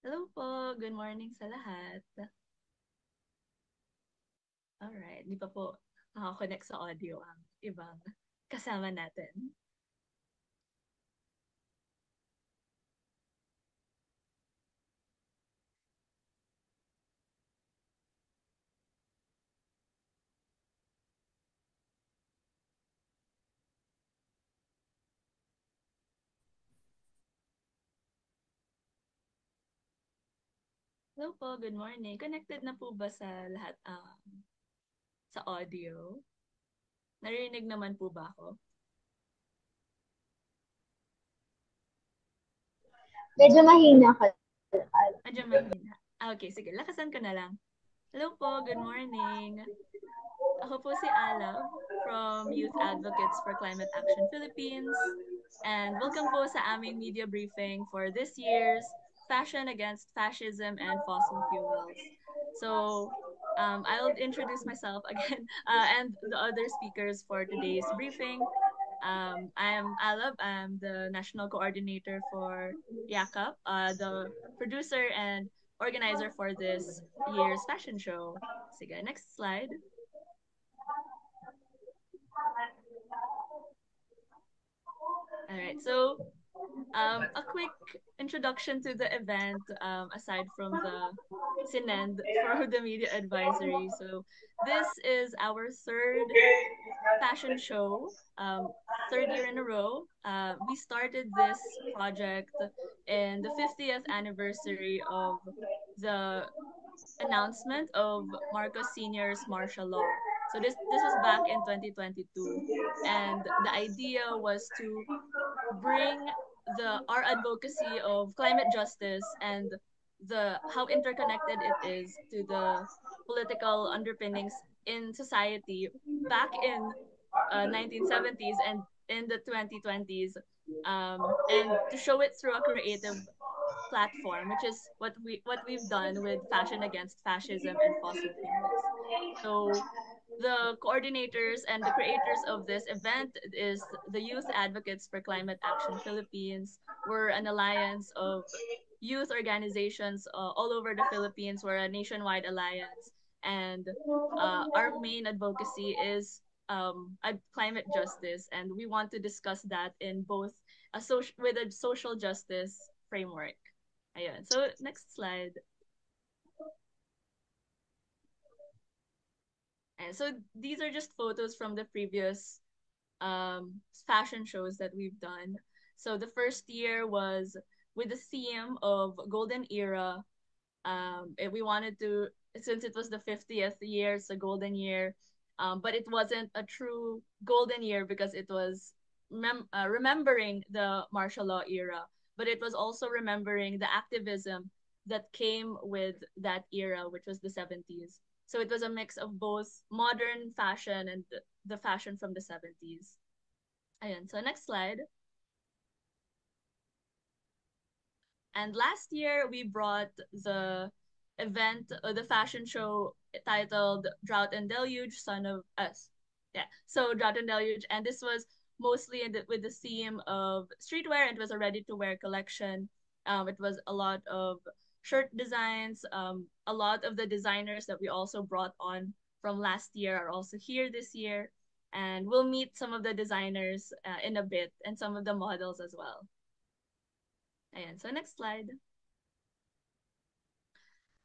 Hello po, good morning sa lahat. Alright, di pa po naka-connect sa audio ang ibang kasama natin. Hello po, good morning. Connected na po ba sa lahat sa audio? Narinig naman po ba ako? Medyo mahina ka. Medyo mahina. Okay, sige, lakasan ko na lang. Hello po, good morning. Ako po si Alab from Youth Advocates for Climate Action Philippines. And welcome po sa aming media briefing for this year's Fashion Against Fascism and Fossil Fuels. So, I'll introduce myself again and the other speakers for today's briefing. I'm Alab. I'm the national coordinator for YAKAP, the producer and organizer for this year's fashion show. Sige, next slide. All right. So, a quick introduction to the event, aside from the Sinend for the media advisory. So, this is our third fashion show, third year in a row. We started this project in the 50th anniversary of the announcement of Marcos Sr.'s martial law. So this was back in 2022, and the idea was to bring the our advocacy of climate justice and the how interconnected it is to the political underpinnings in society back in 1970s and in the 2020s, and to show it through a creative platform, which is what we've done with Fashion Against Fascism and Fossil Fuels. So the coordinators and the creators of this event is the Youth Advocates for Climate Action Philippines. We're an alliance of youth organizations all over the Philippines. We're a nationwide alliance, and our main advocacy is climate justice, and we want to discuss that in both with a social justice framework. Ayun. So next slide. And so these are just photos from the previous fashion shows that we've done. So the first year was with the theme of Golden Era. We wanted to, since it was the 50th year, it's a golden year, but it wasn't a true golden year because it was remembering the martial law era, but it was also remembering the activism that came with that era, which was the 70s. So it was a mix of both modern fashion and the fashion from the 70s. Ayan, so next slide. And last year, we brought the event, the fashion show titled Drought and Deluge, Son of Us. Yeah, so Drought and Deluge. And this was mostly with the theme of streetwear. It was a ready to wear collection. It was a lot of shirt designs. A lot of the designers that we also brought on from last year are also here this year. And we'll meet some of the designers in a bit and some of the models as well. Ayan, so next slide.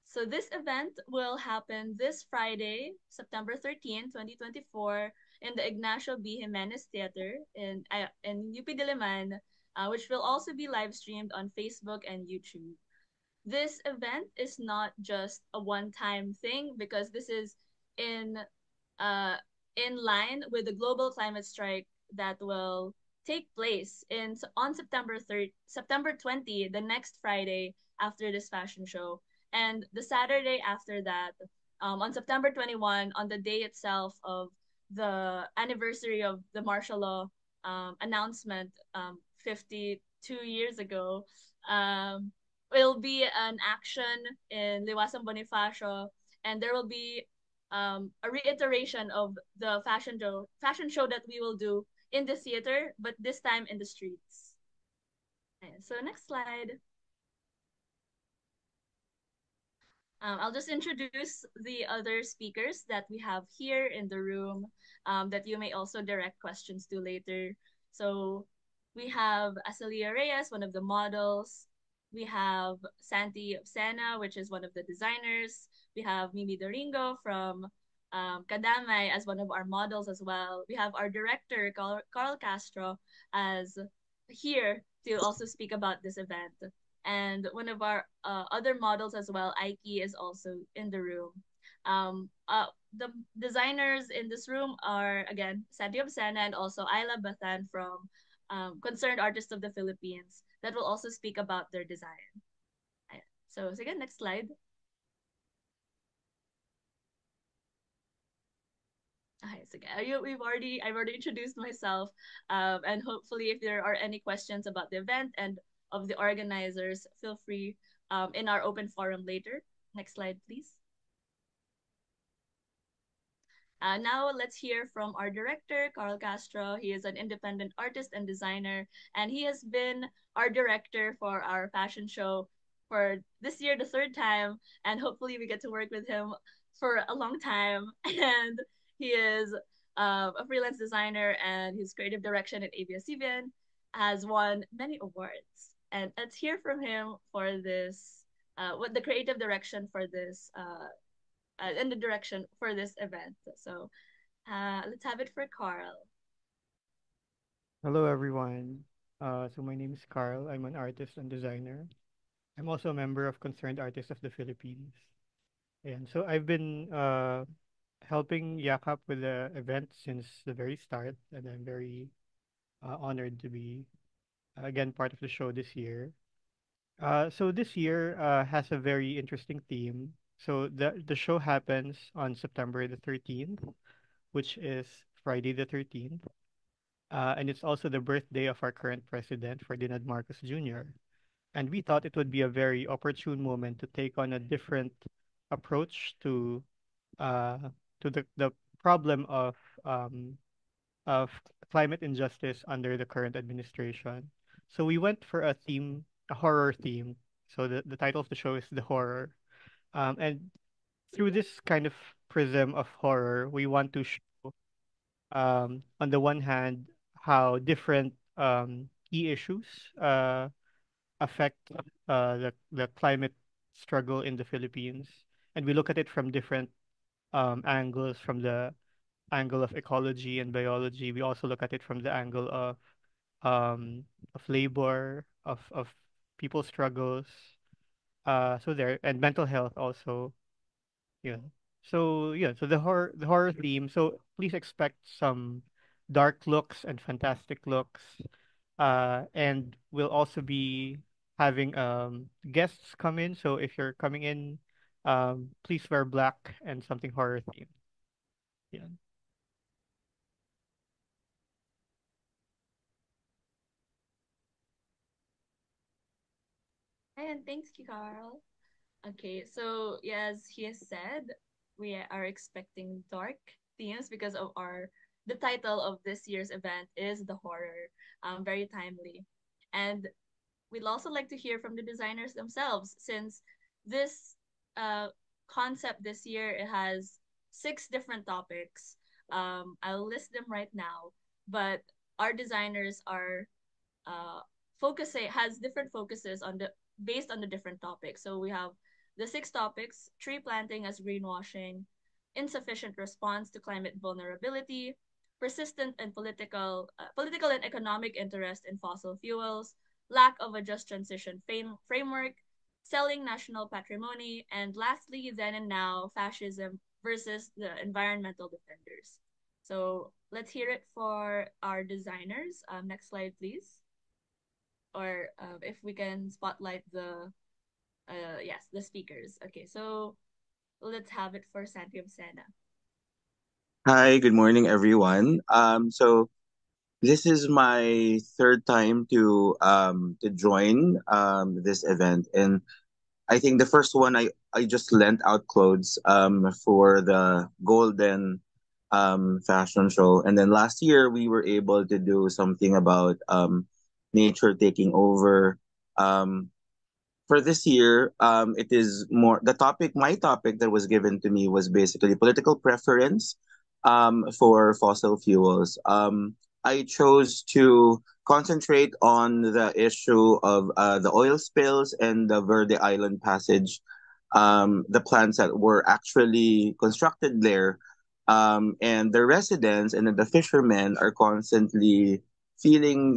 So this event will happen this Friday, September 13, 2024, in the Ignacio B. Jimenez Theater in UP Diliman, which will also be live streamed on Facebook and YouTube. This event is not just a one-time thing because this is in uh, in line with the global climate strike that will take place on September 20, the next Friday after this fashion show, and the Saturday after that, on September 21, on the day itself of the anniversary of the martial law announcement 52 years ago. Will be an action in Liwasan Bonifacio, and there will be a reiteration of the fashion show that we will do in the theater, but this time in the streets. Okay, so next slide. I'll just introduce the other speakers that we have here in the room, that you may also direct questions to later. So we have Asalia Reyes, one of the models. We have Santi Sena, which is one of the designers. We have Mimi Doringo from Kadamay as one of our models as well. We have our director, Carl Castro, as here to also speak about this event. And one of our other models as well, Aiki, is also in the room. The designers in this room are again Sandy Obsena and also Ayla Bathan from Concerned Artists of the Philippines that will also speak about their design. So again, next slide. Okay, so I've already introduced myself, and hopefully, if there are any questions about the event and of the organizers, feel free in our open forum later. Next slide, please. Now let's hear from our director, Carl Castro. He is an independent artist and designer, and he has been our director for our fashion show for this year, the third time, and hopefully we get to work with him for a long time. And he is a freelance designer, and his creative direction at ABS-CBN has won many awards. And let's hear from him for this, what the creative direction for this in the direction for this event. So let's have it for Carl. Hello, everyone. So my name is Carl. I'm an artist and designer. I'm also a member of Concerned Artists of the Philippines. And so I've been helping Yakap with the event since the very start, and I'm very honored to be again part of the show this year. So this year has a very interesting theme. So the show happens on September the 13th, which is Friday the 13th. And it's also the birthday of our current president, Ferdinand Marcos Jr. And we thought it would be a very opportune moment to take on a different approach uh, to the problem um, of climate injustice under the current administration. So we went for a horror theme. So the title of the show is The Horror. And through this kind of prism of horror, we want to show, on the one hand, how different key issues affect the climate struggle in the Philippines, and we look at it from different angles. From the angle of ecology and biology, we also look at it from the angle of labor, of people's struggles. So there, and mental health also. Yeah. So the horror theme. So please expect some dark looks and fantastic looks. And we'll also be having guests come in. So if you're coming in, please wear black and something horror themed. Yeah. And thanks, Carl. Okay, so yeah, as he has said, we are expecting dark themes because of our the title of this year's event is the horror. Very timely, and we'd also like to hear from the designers themselves since this concept this year it has six different topics. I'll list them right now, but our designers are uh, focusing has different focuses on the based on the different topics. So we have the six topics: tree planting as greenwashing, insufficient response to climate vulnerability, persistent and political and economic interest in fossil fuels, lack of a just transition framework, selling national patrimony, and lastly, then and now, fascism versus the environmental defenders. So let's hear it for our designers. Next slide, please. Or if we can spotlight the yes, the speakers. Okay, so let's have it for Santi Sena. Hi, good morning, everyone. So this is my third time to join this event, and I think the first one I just lent out clothes for the Golden fashion show, and then last year we were able to do something about nature taking over. Um, for this year, it is more the topic. My topic that was given to me was basically political preference for fossil fuels. I chose to concentrate on the issue of the oil spills and the Verde Island passage, the plants that were actually constructed there, and the residents and the fishermen are constantly feeling,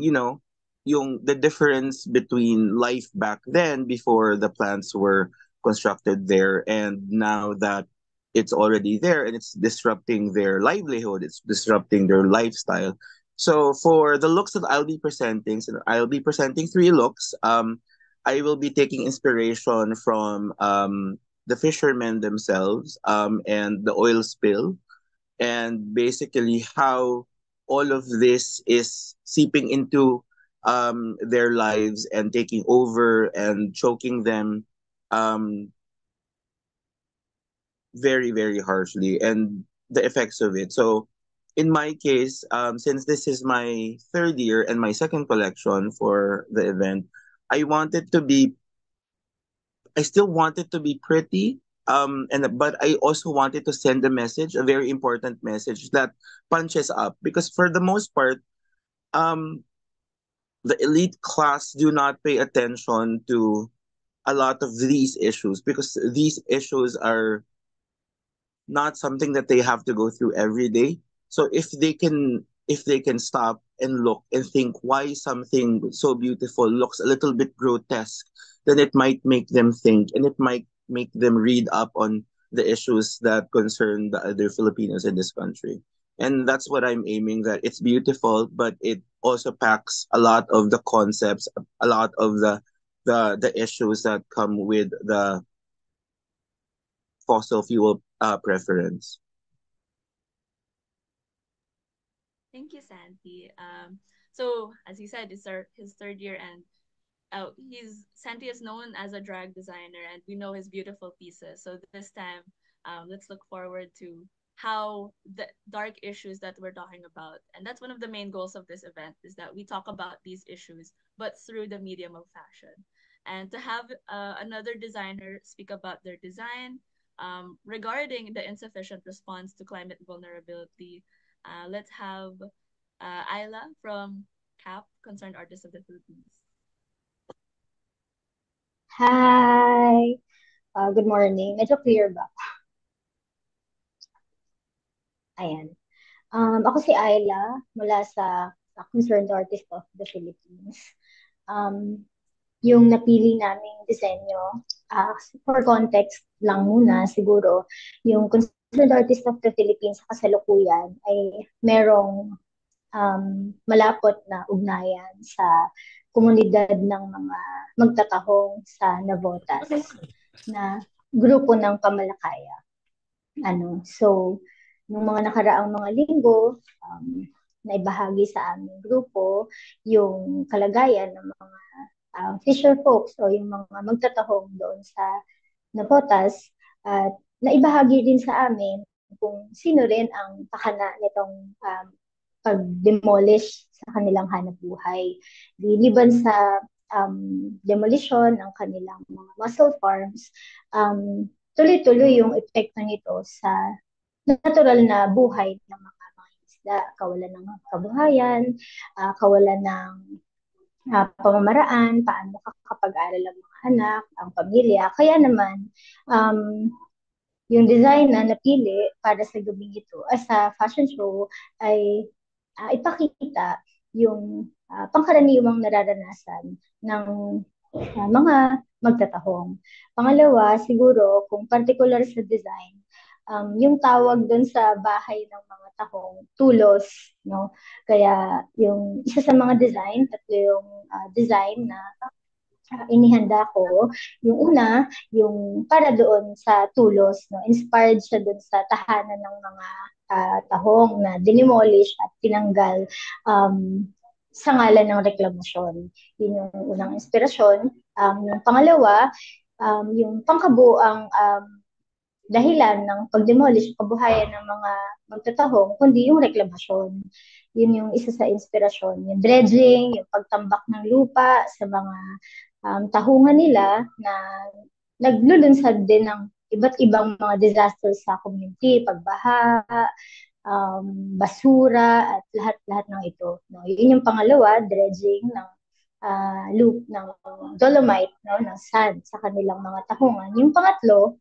the difference between life back then before the plants were constructed there and now that it's already there and it's disrupting their livelihood, it's disrupting their lifestyle. So for the looks that I'll be presenting, so I'll be presenting three looks. I will be taking inspiration from the fishermen themselves, and the oil spill, and basically how all of this is seeping into their lives and taking over and choking them um, very, very harshly, and the effects of it. So, in my case, since this is my third year and my second collection for the event, I wanted to be I still wanted to be pretty. And but I also wanted to send a message, a very important message that punches up. Because for the most part, um, the elite class do not pay attention to a lot of these issues because these issues are not something that they have to go through every day. So if they can stop and look and think why something so beautiful looks a little bit grotesque, then it might make them think and it might make them read up on the issues that concern the other Filipinos in this country. And that's what I'm aiming, that it's beautiful, but it also packs a lot of the concepts, a lot of the issues that come with the fossil fuel preference. Thank you, Santi. So as you said, it's his third year, and he's Santi is known as a drag designer, and we know his beautiful pieces. So this time, let's look forward to how the dark issues that we're talking about, and that's one of the main goals of this event, is that we talk about these issues, but through the medium of fashion, and to have another designer speak about their design regarding the insufficient response to climate vulnerability. Let's have Ayla from CAP, Concerned Artists of the Philippines. Hi! Good morning. Medyo clear ba? Ayan. Ako si Ayla mula sa Concerned Artist of the Philippines. Um, yung napili naming disenyo, for context lang muna siguro, yung Concerned Artist of the Philippines sa kasalukuyan ay merong malapot na ugnayan sa komunidad ng mga magtatahong sa Navotas na grupo ng Kamalakaya. So, nung mga nakaraang mga linggo, naibahagi sa aming grupo yung kalagayan ng mga fisher folks o yung mga magtatahong doon sa Navotas, at naibahagi din sa amin kung sino rin ang pakana nitong pag-demolish sa kanilang hanap buhay. Liban sa demolition ng kanilang mga mussel farms, tuloy-tuloy yung epekto nito sa natural na buhay ng mga isda, kawalan ng kabuhayan, kawalan ng pamamaraan, paano makakapag-aral ang mga anak, ang pamilya. Kaya naman, yung design na napili para sa gabing ito, sa fashion show, ay ipakita yung pangkaraniwang nararanasan ng mga magtatahong. Pangalawa, siguro, kung particular sa design, yung tawag doon sa bahay ng mga tahong, tulos, no? Kaya yung isa sa mga design, tatlo yung design na inihanda ko. Yung una, yung para doon sa tulos, no? Inspired siya doon sa tahanan ng mga tahong na dinimolish at tinanggal sa ngalan ng reklamasyon. Yun yung unang inspirasyon. Yung pangalawa, yung pangkabuang dahilan ng pag-demolish, kabuhayan ng mga magtatahong, kundi yung reklamasyon. Yun yung isa sa inspirasyon. Yung dredging, yung pagtambak ng lupa sa mga tahungan nila na naglulunsad din ng iba't ibang mga disasters sa community, pagbaha, basura, at lahat-lahat ng ito. No? Yun yung pangalawa, dredging ng loop ng dolomite, no, ng sand sa kanilang mga tahungan. Yung pangatlo,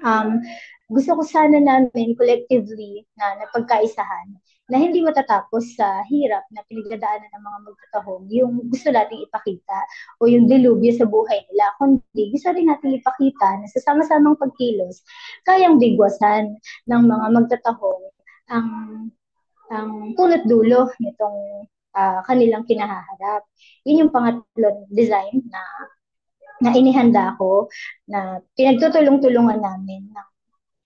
um, gusto ko sana namin collectively na napagkaisahan na hindi matatapos sa hirap na pinagdadaanan ng mga magtatahong yung gusto nating ipakita o yung dilubyo sa buhay nila, kundi gusto rin nating ipakita na sa sama-samang pagkilos, kayang bigwasan ng mga magtatahong ang punot dulo nitong kanilang kinahaharap. Yun yung pangatlong design na inihanda ko na pinagtutulong-tulungan namin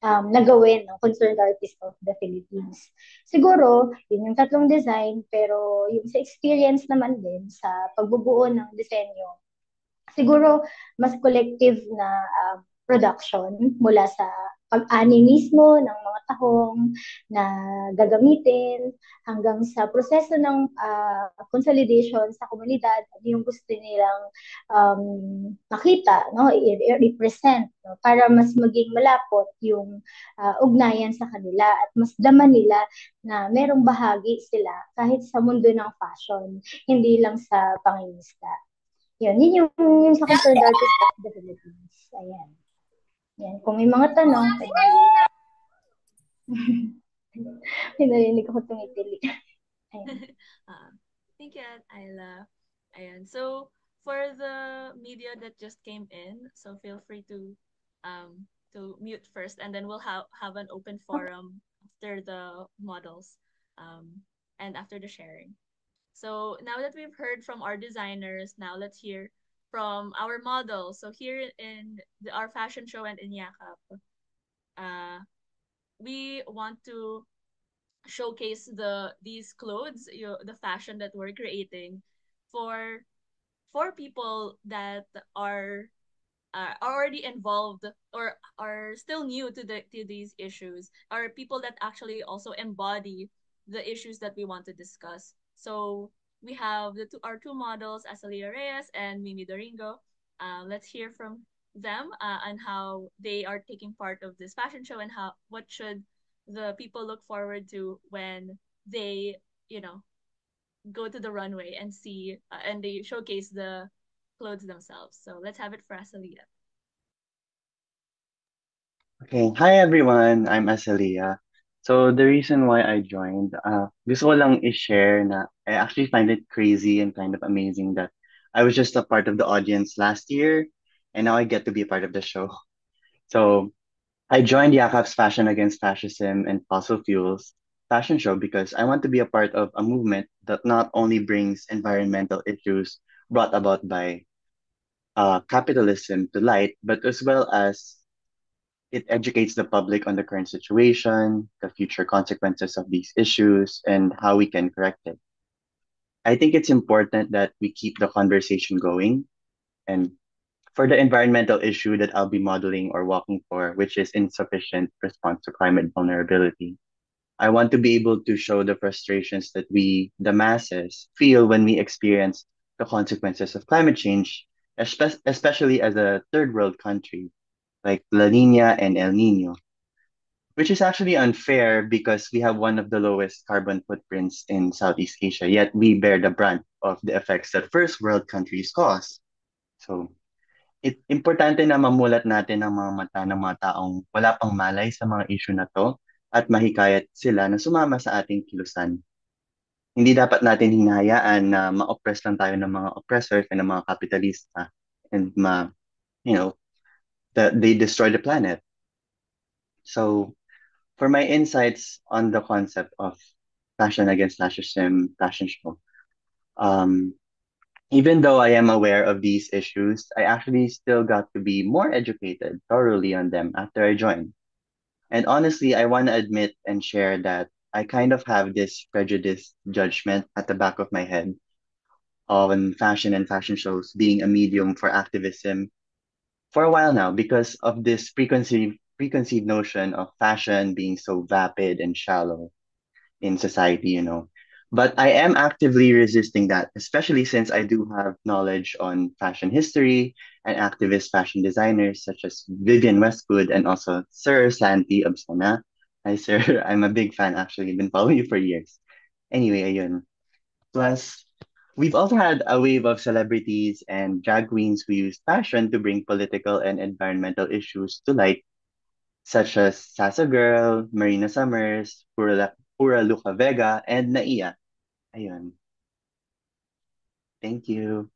na gawin ng Concerned Artist of the Philippines. Siguro, yun yung tatlong design, pero yung sa experience naman din sa pagbubuo ng disenyo, siguro mas collective na production mula sa pag-ani mismo ng mga tahong na gagamitin hanggang sa proseso ng consolidation sa komunidad at yung gusto nilang makita, no, i-represent, no, para mas maging malapot yung ugnayan sa kanila at mas dama nila na merong bahagi sila kahit sa mundo ng fashion, hindi lang sa pangingisda. Yun yung sa concerned artist of the Philippines. Ayan. Yan. Kung may mga tanong, may narinig ako tumitili. Ayan. Thank you, Ayla. Ayan. So, for the media that just came in, so feel free to mute first, and then we'll have an open forum after the models and after the sharing. So now that we've heard from our designers, now let's hear from our models. So here in our fashion show and in Yakap, we want to showcase these clothes, the fashion that we're creating for people that are already involved or are still new to these issues, are people that actually also embody the issues that we want to discuss. So we have our two models, Azalia Reyes and Mimi Doringo. Let's hear from them on how they are taking part of this fashion show and what should the people look forward to when they, go to the runway and see and they showcase the clothes themselves. So let's have it for Asalia. Okay, hi everyone. I'm Asalia. So the reason why I joined, gusto ko lang i-share na I actually find it crazy and kind of amazing that I was just a part of the audience last year and now I get to be a part of the show. So I joined Yakap's Fashion Against Fascism and Fossil Fuels fashion show because I want to be a part of a movement that not only brings environmental issues brought about by capitalism to light, but as well as it educates the public on the current situation, the future consequences of these issues, and how we can correct it. I think it's important that we keep the conversation going. And for the environmental issue that I'll be modeling or walking for, which is insufficient response to climate vulnerability, I want to be able to show the frustrations that we, the masses, feel when we experience the consequences of climate change, especially as a third world country like La Nina and El Nino, which is actually unfair because we have one of the lowest carbon footprints in Southeast Asia, yet we bear the brunt of the effects that first world countries cause. So, importante na mamulat natin ang mga mata ng mga taong wala pang malay sa mga issue na to at mahikayat sila na sumama sa ating kilusan. Hindi dapat natin hinahayaan na ma-oppress lang tayo ng mga oppressors and ng mga kapitalista and you know, that they destroy the planet. So, for my insights on the concept of Fashion Against Fascism fashion show, um, even though I am aware of these issues, I actually still got to be more educated thoroughly on them after I joined. And honestly, I want to admit and share that I kind of have this prejudiced judgment at the back of my head on fashion and fashion shows being a medium for activism for a while now because of this preconceived notion of fashion being so vapid and shallow in society. But I am actively resisting that, especially since I do have knowledge on fashion history and activist fashion designers such as Vivian Westwood and also Sir Santi Obsana. Hi, sir. I'm a big fan, actually. Been following you for years. Anyway, ayun. Plus, we've also had a wave of celebrities and drag queens who use fashion to bring political and environmental issues to light, such as Sasa Girl, Marina Summers, Pura Luca Vega, and Naiya. Ayun. Thank you.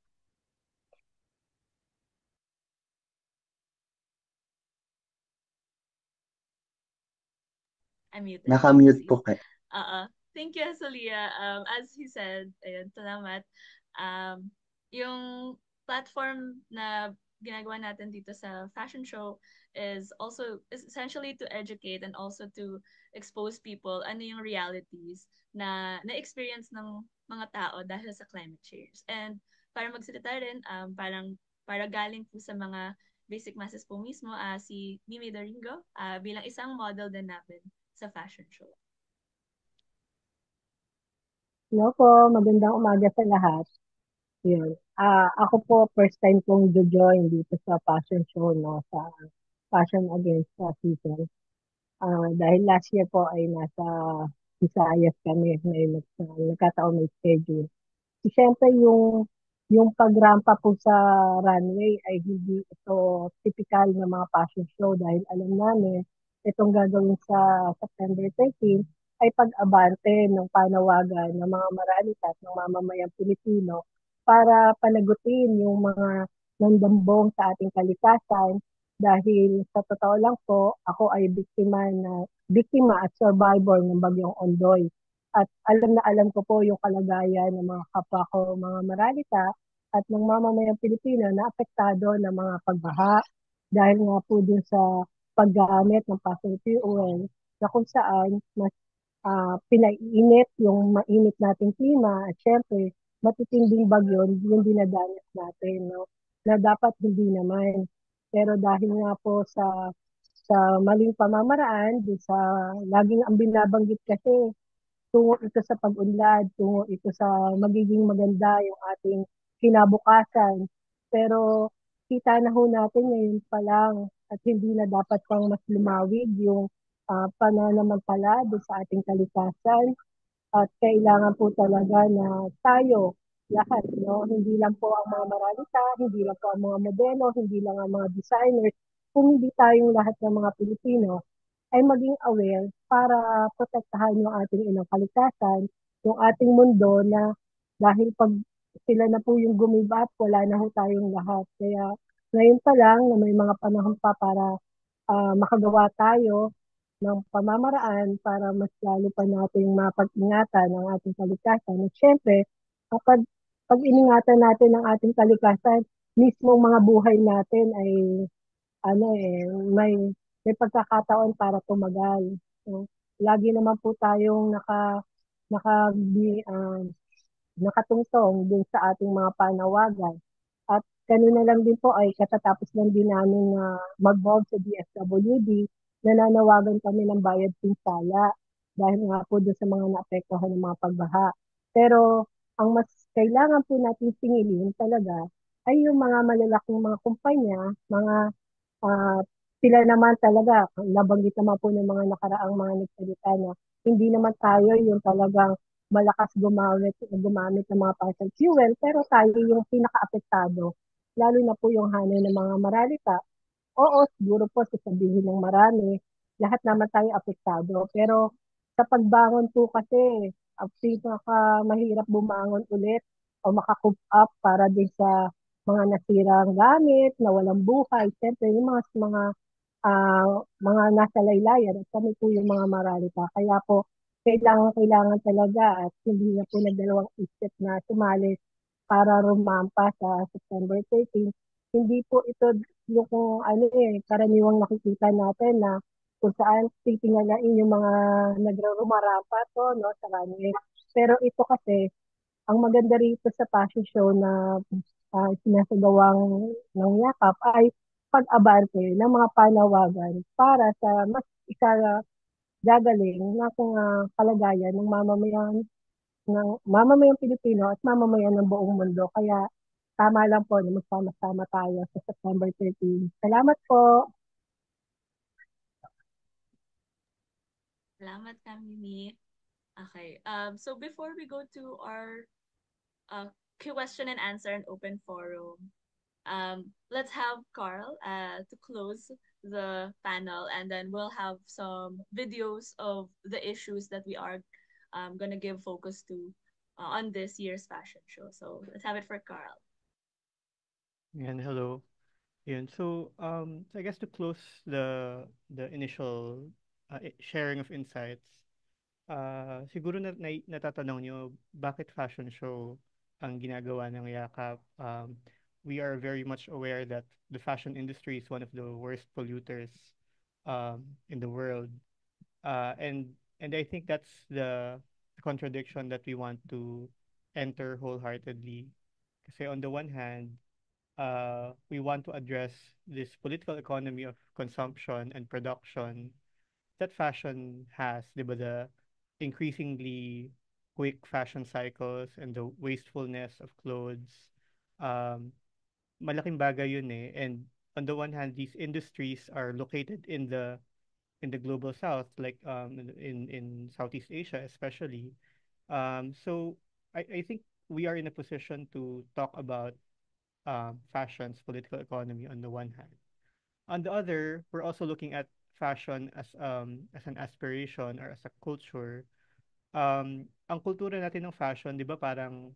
I'm muted, Nakamute po oopsies. kayo. Thank you, Azalia. As he said, ayun, salamat. Um, yung platform na ginagawa natin dito sa fashion show is essentially to educate and also to expose people ano yung realities na na-experience ng mga tao dahil sa climate change. And para magsalita rin, para galing po sa mga basic masses po mismo, si Mimi Doringo, bilang isang model din natin sa fashion show. Hello po, magandang umaga sa lahat. Yun. Ako po, first time kong join dito sa fashion show, no, sa Fashion Against Racism. Dahil last year po ay nasa Visayas kami, may nagkataon may schedule. Siyempre yung pag-ramp up po sa runway ay hindi ito typical na mga fashion show dahil alam namin itong gagawin sa September 13 ay pag-abante ng panawagan ng mga maralita at ng mamamayang Pilipino para panagutin yung mga nandambong sa ating kalikasan dahil sa totoo lang po, ako ay biktima at survivor ng bagyong Ondoy. At alam na alam ko po yung kalagayan ng mga kapwa ko, mga maralita at ng mamamayang Pilipino na apektado ng mga pagbaha dahil nga po dun sa paggamit ng fossil fuel na kung saan mas pinaiinit yung mainit nating klima at syempre matitinding bagyo yung dinadanas natin, no? Na dapat hindi naman. Pero dahil nga po sa maling pamamaraan, sa laging ang binabanggit kasi tungo ito sa pag-unlad, tungo ito sa magiging maganda yung ating kinabukasan. Pero kita na ho natin ngayon pa lang at hindi na dapat pang mas lumawig yung pananamantala doon sa ating kalikasan at kailangan po talaga na tayo lahat, no? Hindi lang po ang mga maralita, hindi lang po ang mga modelo, hindi lang ang mga designers, kung hindi tayong lahat ng mga Pilipino ay maging aware para protektahan yung ating inang kalikasan, yung ating mundo na dahil pag sila na po yung gumiba, wala na ho tayong lahat. Kaya ngayon pa lang na may mga panahon pa para makagawa tayo ng pamamaraan para mas lalo pa nating mapag-ingatan ang ating kalikasan. At syempre, kapag pag-iningatan natin ang ating kalikasan, mismo mga buhay natin ay may pagkakataon para tumagal. So, lagi naman po tayong naka, uh, nakatungtong dun sa ating mga panawagan. At kanina lang din po ay katatapos lang din namin mag-vote sa DSWD, nananawagan kami ng bayad pinsala dahil nga po doon sa mga naapektuhan ng mga pagbaha. Pero ang mas kailangan po natin singilin talaga ay yung mga malalaking mga kumpanya, mga uh, sila naman talaga, nabanggit naman po ng mga nakaraang mga nagsalita na hindi naman tayo yung talagang malakas gumamit ng mga fossil fuel, pero tayo yung pinaka-apektado, lalo na po yung hanay ng mga maralita. Oo, siguro po sasabihin ng marami, lahat naman tayo apektado. Pero sa pagbangon po kasi, ang pinaka mahirap bumangon ulit o makakoop up para din sa mga nasirang gamit, na walang buhay. Siyempre, yung mga nasa laylayan at kami po yung mga maralita. Kaya po, kailangan talaga at hindi na po nagdalawang isip na sumali para rumampa sa September 13. Hindi po ito yung kung karaniwang nakikita natin na kung saan titingalain yung mga nagrarumarapa to, no, sa runway. Pero ito kasi, ang maganda rito sa fashion show na sinasagawang ng yakap ay pag-abante ng mga panawagan para sa mas gagaling na kung kalagayan ng mamamayan ng mamamayang Pilipino at mamamayan ng buong mundo. Kaya tama lang po na magsama-sama tayo sa September 13. Salamat po. Salamat kami. Okay. So before we go to our uh, question and answer and open forum, let's have Carl to close the panel, and then we'll have some videos of the issues that we are gonna give focus to on this year's fashion show. So let's have it for Carl. And hello. Yun. So I guess to close the initial sharing of insights, siguro natatanong nyo bakit fashion show ang ginagawa ng Yakap. We are very much aware that the fashion industry is one of the worst polluters in the world. And I think that's the contradiction that we want to enter wholeheartedly. Kasi on the one hand, we want to address this political economy of consumption and production that fashion has, di ba, the increasingly quick fashion cycles and the wastefulness of clothes. Um, Malaking bagay yun eh. And on the one hand, these industries are located in the global south, like in Southeast Asia especially. So I think we are in a position to talk about fashion's political economy on the one hand. On the other, we're also looking at fashion as an aspiration or as a culture. Ang kultura natin ng fashion, 'di ba, parang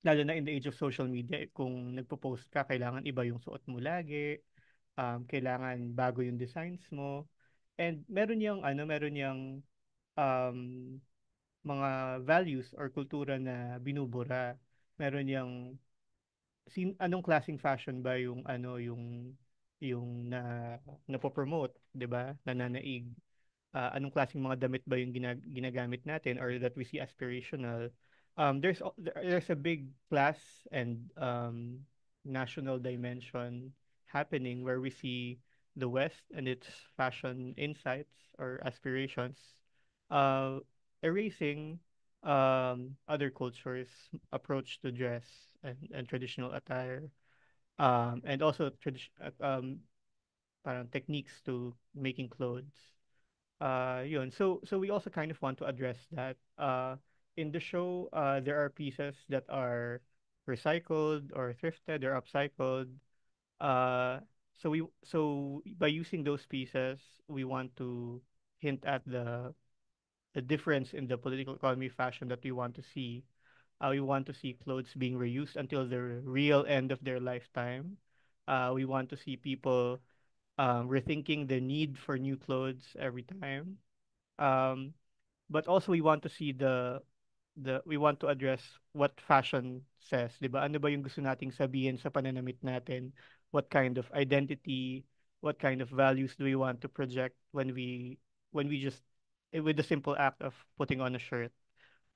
lalo na in the age of social media, kung nagpo-post ka, kailangan iba yung suot mo lagi, kailangan bago yung designs mo. And meron yung um, mga values or kultura na binubura. Meron yung anong klaseng fashion ba yung yung napopromote, 'di ba? Nananaig. Anong klaseng mga damit ba yung ginagamit natin or that we see aspirational. There's a big class and national dimension happening where we see the West and its fashion insights or aspirations uh, erasing other cultures' approach to dress and traditional attire, and also parang techniques to making clothes. So we also kind of want to address that. In the show, there are pieces that are recycled or thrifted or upcycled. Uh, so by using those pieces, we want to hint at the difference in the political economy fashion that we want to see. We want to see clothes being reused until the real end of their lifetime. We want to see people rethinking the need for new clothes every time. Um, but also we want to see the we want to address what fashion says, 'di ba? Ano ba yung gusto nating sabihin sa pananamit natin? What kind of identity, what kind of values do we want to project when we just with the simple act of putting on a shirt.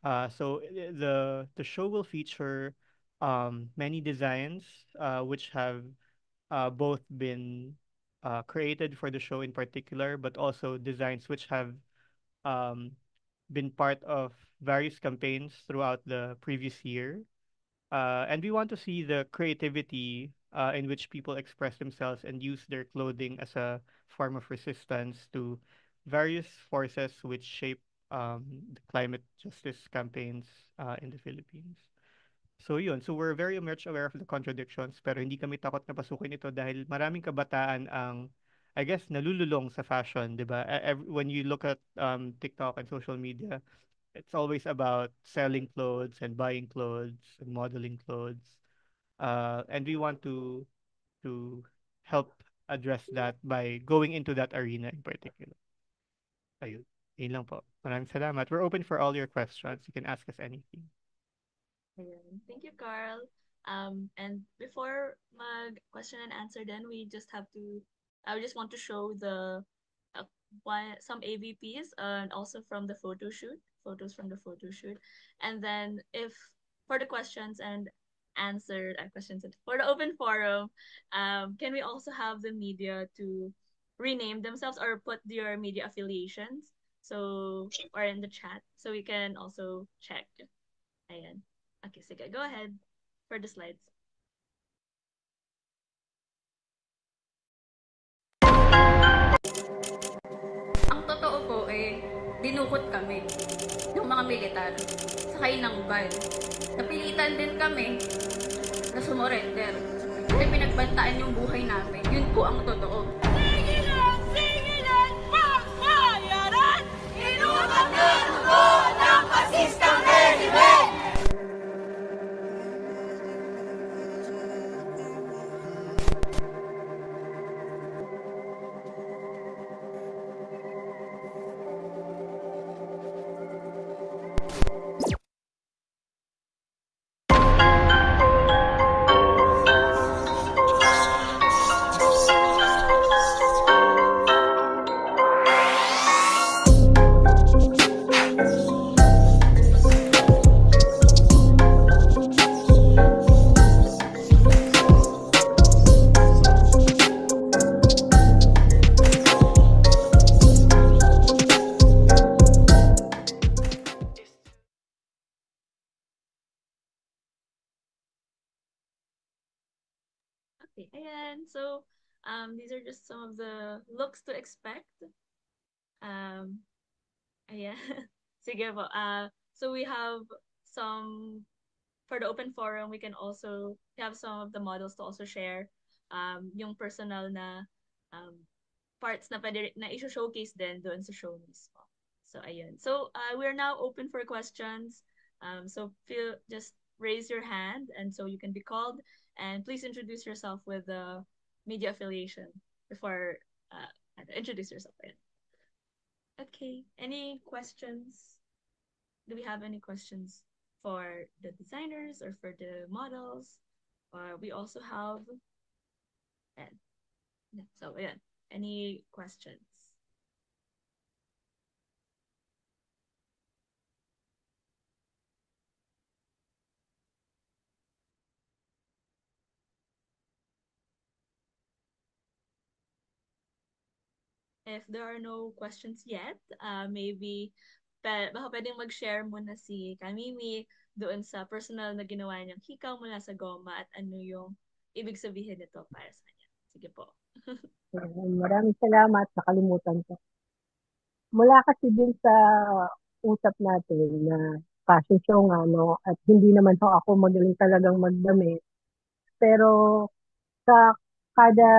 The show will feature many designs which have both been created for the show in particular, but also designs which have um, been part of various campaigns throughout the previous year. And we want to see the creativity in which people express themselves and use their clothing as a form of resistance to various forces which shape the climate justice campaigns in the Philippines. So yun, so we're very much aware of the contradictions pero hindi kami takot na pasukin ito dahil maraming kabataan ang I guess nalululong sa fashion, 'di ba? When you look at TikTok and social media, it's always about selling clothes and buying clothes and modeling clothes. And we want to help address that by going into that arena in particular. Ayun. Yun lang po. Maraming salamat. We're open for all your questions. You can ask us anything. Ayan. Thank you, Carl. And before mag question and answer, then we just have to, I just want to show the some AVPs and also from the photo shoot, photos from the photo shoot, and then if for the questions and answered questions for the open forum, can we also have the media to rename themselves or put your media affiliations so or in the chat so we can also check. Ayan. Okay, sige. Go ahead for the slides. Ang totoo po dinukot kami ng mga militar. Sakay ng van. Napilitan din kami na sumurrender. Kasi pinagbantaan yung buhay namin. Yun po ang totoo. Singilan, pagbayaran! Inutang na dugo ng pasistang rehimen! Okay, ayan. So, these are just some of the looks to expect. Um, ayan. Sige po. So we have some, for the open forum, we can also have some of the models to also share yung personal na um, parts na pwede na i-showcase din doon sa show mismo. So, ayun. So, we're now open for questions. So, just raise your hand and so you can be called. And please introduce yourself with the media affiliation before introduce yourself. Ayun. Okay. Any questions? Do we have any questions for the designers or for the models? We also have, and so yeah, any questions? If there are no questions yet, maybe baka pwedeng mag-share muna si Kamimi doon sa personal na ginawa niyang hikaw mula sa goma at ano yung ibig sabihin nito para sa kanya. Sige po. Maraming salamat. Nakalimutan ko. Mula kasi din sa usap natin na fashion show nga, no? At hindi naman ho ako magaling talagang magdamit. Pero sa kada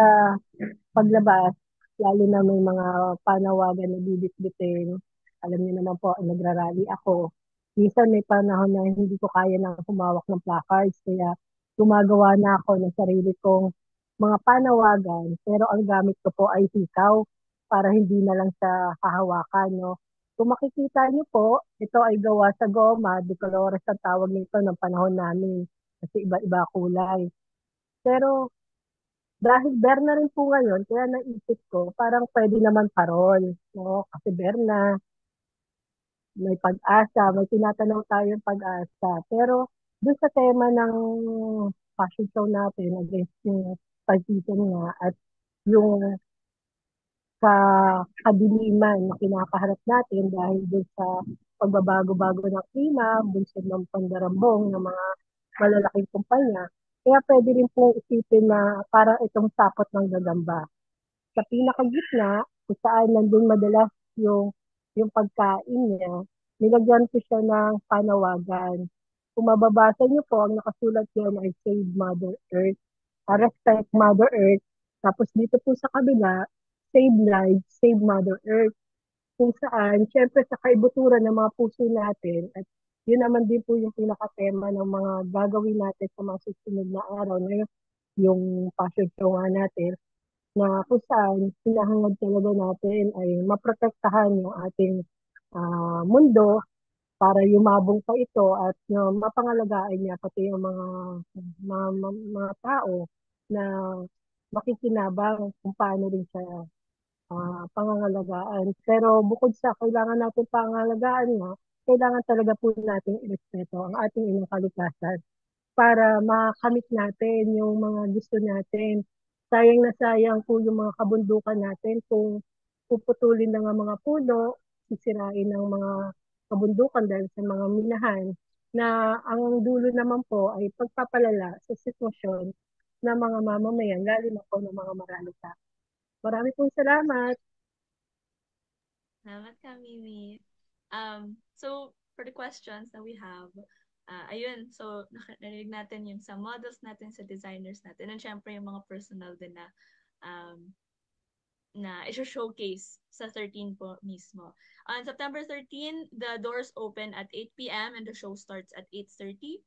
paglabas, lalo na may mga panawagan na bibit-bitin. Alam niyo naman po, nagrarally ako. Minsan may panahon na hindi ko kaya na humawak ng placards, kaya gumagawa na ako ng sarili kong mga panawagan, pero ang gamit ko po ay hikaw para hindi na lang sa hahawakan, no? Kung makikita niyo po, ito ay gawa sa goma, de colores ang tawag nito ng panahon namin kasi iba-iba kulay. Pero dahil Berna rin po ngayon, kaya naisip ko, parang pwede naman parol. No? Kasi Berna, may pag-asa, may tinatanong tayong pag-asa. Pero doon sa tema ng fashion show natin, against yung pag-season nga, at yung sa kadiliman na kinakaharap natin dahil doon sa pagbabago-bago ng klima, bunsod ng pandarambong ng mga malalaking kumpanya. Kaya pwede rin po isipin na parang itong sapot ng gagamba. Sa pinakagitna, kung saan nandun madalas yung pagkain niya, nilagyan ko siya ng panawagan. Kung mababasa niyo po, ang nakasulat diyan ay Save Mother Earth, Respect Mother Earth. Tapos dito po sa kabila, Save Lives, Save Mother Earth. Kung saan, syempre sa kaibuturan ng mga puso natin, at yun naman din po yung pinakatema ng mga gagawin natin sa mga susunod na araw na yung fashion show nga natin, na kung saan hinahangad talaga natin ay maprotektahan yung ating mundo para yumabong pa ito at mapangalagaan niya pati yung mga tao na makikinabang kung paano rin siya pangangalagaan. Pero bukod sa kailangan natin pangangalagaan nga, kailangan talaga po natin irespeto ang ating inang kalikasan para makamit natin yung mga gusto natin. Sayang na sayang po yung mga kabundukan natin kung puputulin ng mga puno, sisirain ng mga kabundukan dahil sa mga minahan. na ang dulo naman po ay pagpapalala sa sitwasyon ng mga mamamayan, lalo na po ng mga maralita. Marami pong salamat. Salamat ka, Mimi. So, for the questions that we have, ayun, so narinig natin yung sa models natin, sa designers natin, and syempre yung mga personal din um, na i-showcase sa 13 po mismo. On September 13, the doors open at 8 p.m. and the show starts at 8:30.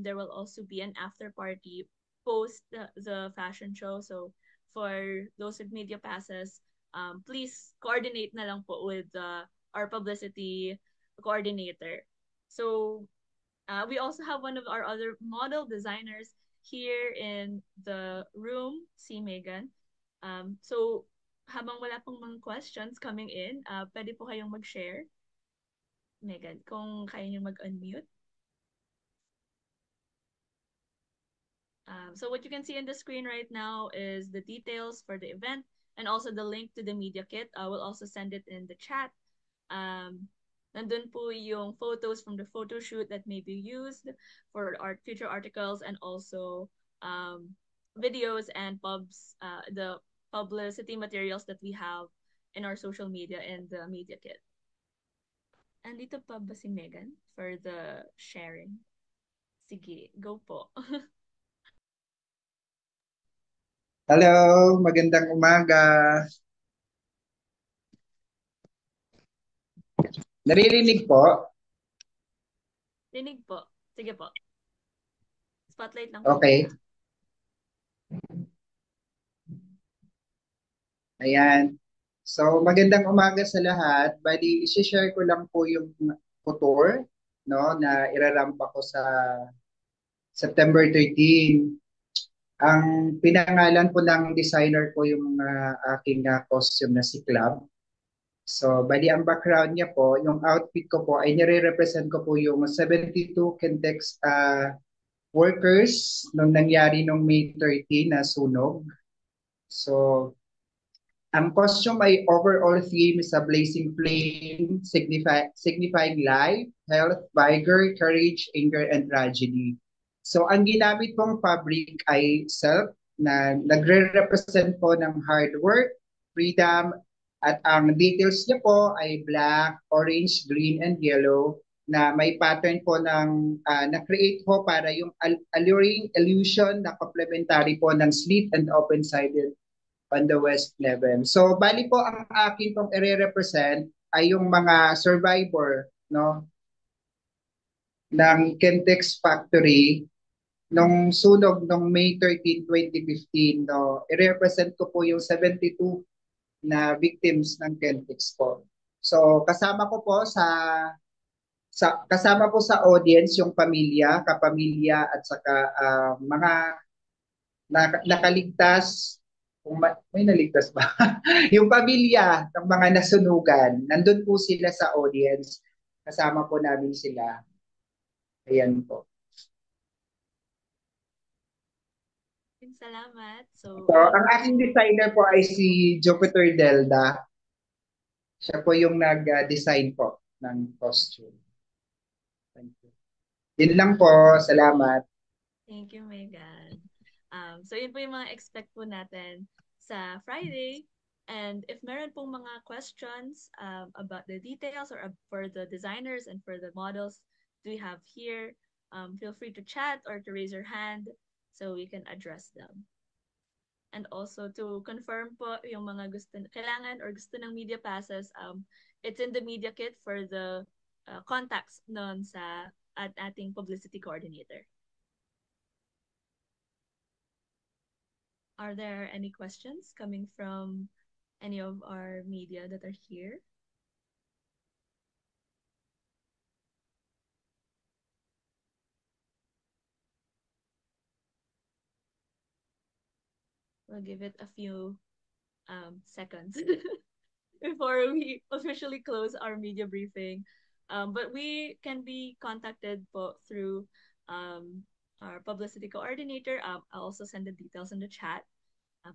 There will also be an after party post the fashion show. So for those with media passes, please coordinate na lang po with our publicity coordinator. So we also have one of our other model designers here in the room, si Megan. So habang wala pong mga questions coming in, pwede po kayong mag-share. Megan, kung kaya niyo mag-unmute. So what you can see on the screen right now is the details for the event and also the link to the media kit. I will also send it in the chat. Nandun po yung photos from the photo shoot that may be used for our future articles and also videos and the publicity materials that we have in our social media and the media kit. Andito pa ba si Megan for the sharing? Sige, go po. Hello, magandang umaga. Naririnig po? Rinig po. Sige po. Spotlight lang po. Okay. Ayan. So, magandang umaga sa lahat. Bali, isi-share ko lang po yung tour, no, na irarampa ko sa September 13. Ang pinangalan po ng designer ko yung aking costume na si Club. So, bali ang background niya po, yung outfit ko po ay nire-represent ko po yung 72 Kentex workers nung nangyari nung May 13 na sunog. So, ang costume ay overall theme is a blazing flame, signifying life, health, vigor, courage, anger, and tragedy. So, ang ginamit kong fabric ay silk na nagre-represent po ng hard work, freedom, at ang details niya po ay black, orange, green, and yellow na may pattern po ng na-create po para yung alluring illusion na complementary po ng slit and open-sided on the west level. So bali po ang akin pong i-represent ay yung mga survivor, no, ng Kentex factory nung sunog nung May 13, 2015, no. I-represent ko po yung 72 na victims ng Kentex po. So kasama ko po kasama po sa audience yung pamilya, kapamilya at saka mga nakaligtas, kung may naligtas ba? Yung pamilya ng mga nasunugan, nandun po sila sa audience. Kasama po namin sila. Ayan po. Salamat. So ang aking designer po ay si Jupiter Delda. Siya po yung nag-design po ng costume. Thank you. Yun lang po. Salamat. Thank you, Megan. So yun po yung mga expect po natin sa Friday. And if meron pong mga questions about the details or for the designers and for the models we have here, feel free to chat or to raise your hand so we can address them. And also to confirm po yung mga kailangan or gusto ng media passes, it's in the media kit for the contacts nun sa ating publicity coordinator. Are there any questions coming from any of our media that are here? We'll give it a few seconds before we officially close our media briefing. But we can be contacted through our publicity coordinator. I'll also send the details in the chat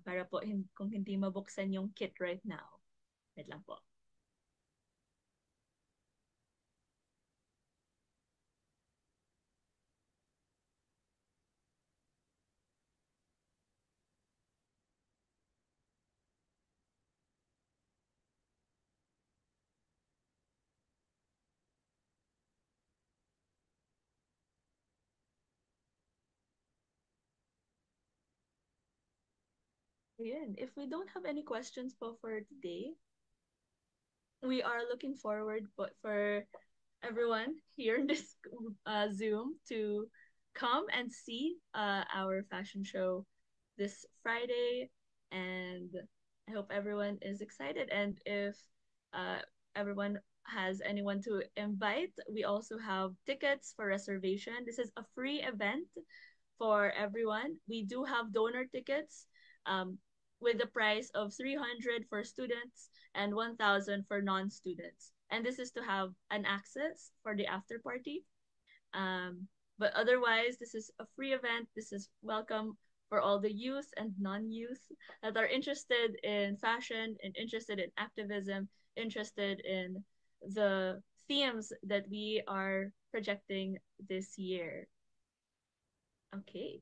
para po kung hindi mabuksan yung kit right now. Wait lang po. Ayan. If we don't have any questions po for today, we are looking forward for everyone here in this Zoom to come and see our fashion show this Friday. And I hope everyone is excited. And if uh, everyone has anyone to invite, we also have tickets for reservation. This is a free event for everyone. We do have donor tickets um, with the price of 300 for students and 1,000 for non-students. And this is to have an access for the after party. Um, but otherwise, this is a free event. This is welcome for all the youth and non-youth that are interested in fashion and interested in activism, interested in the themes that we are projecting this year. Okay.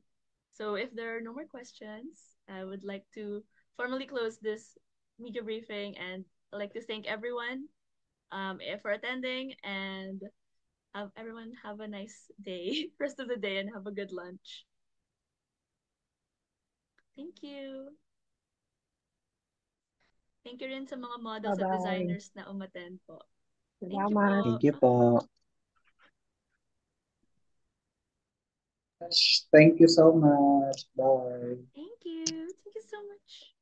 So if there are no more questions, I would like to formally close this media briefing, and I'd like to thank everyone for attending, and have everyone have a nice day, rest of the day, and have a good lunch. Thank you. Thank you rin sa mga models at Bye-bye. designers na umattend po. Thank you Salamat. po. Thank you po. Thank you so much. Bye. Thank you. Thank you so much.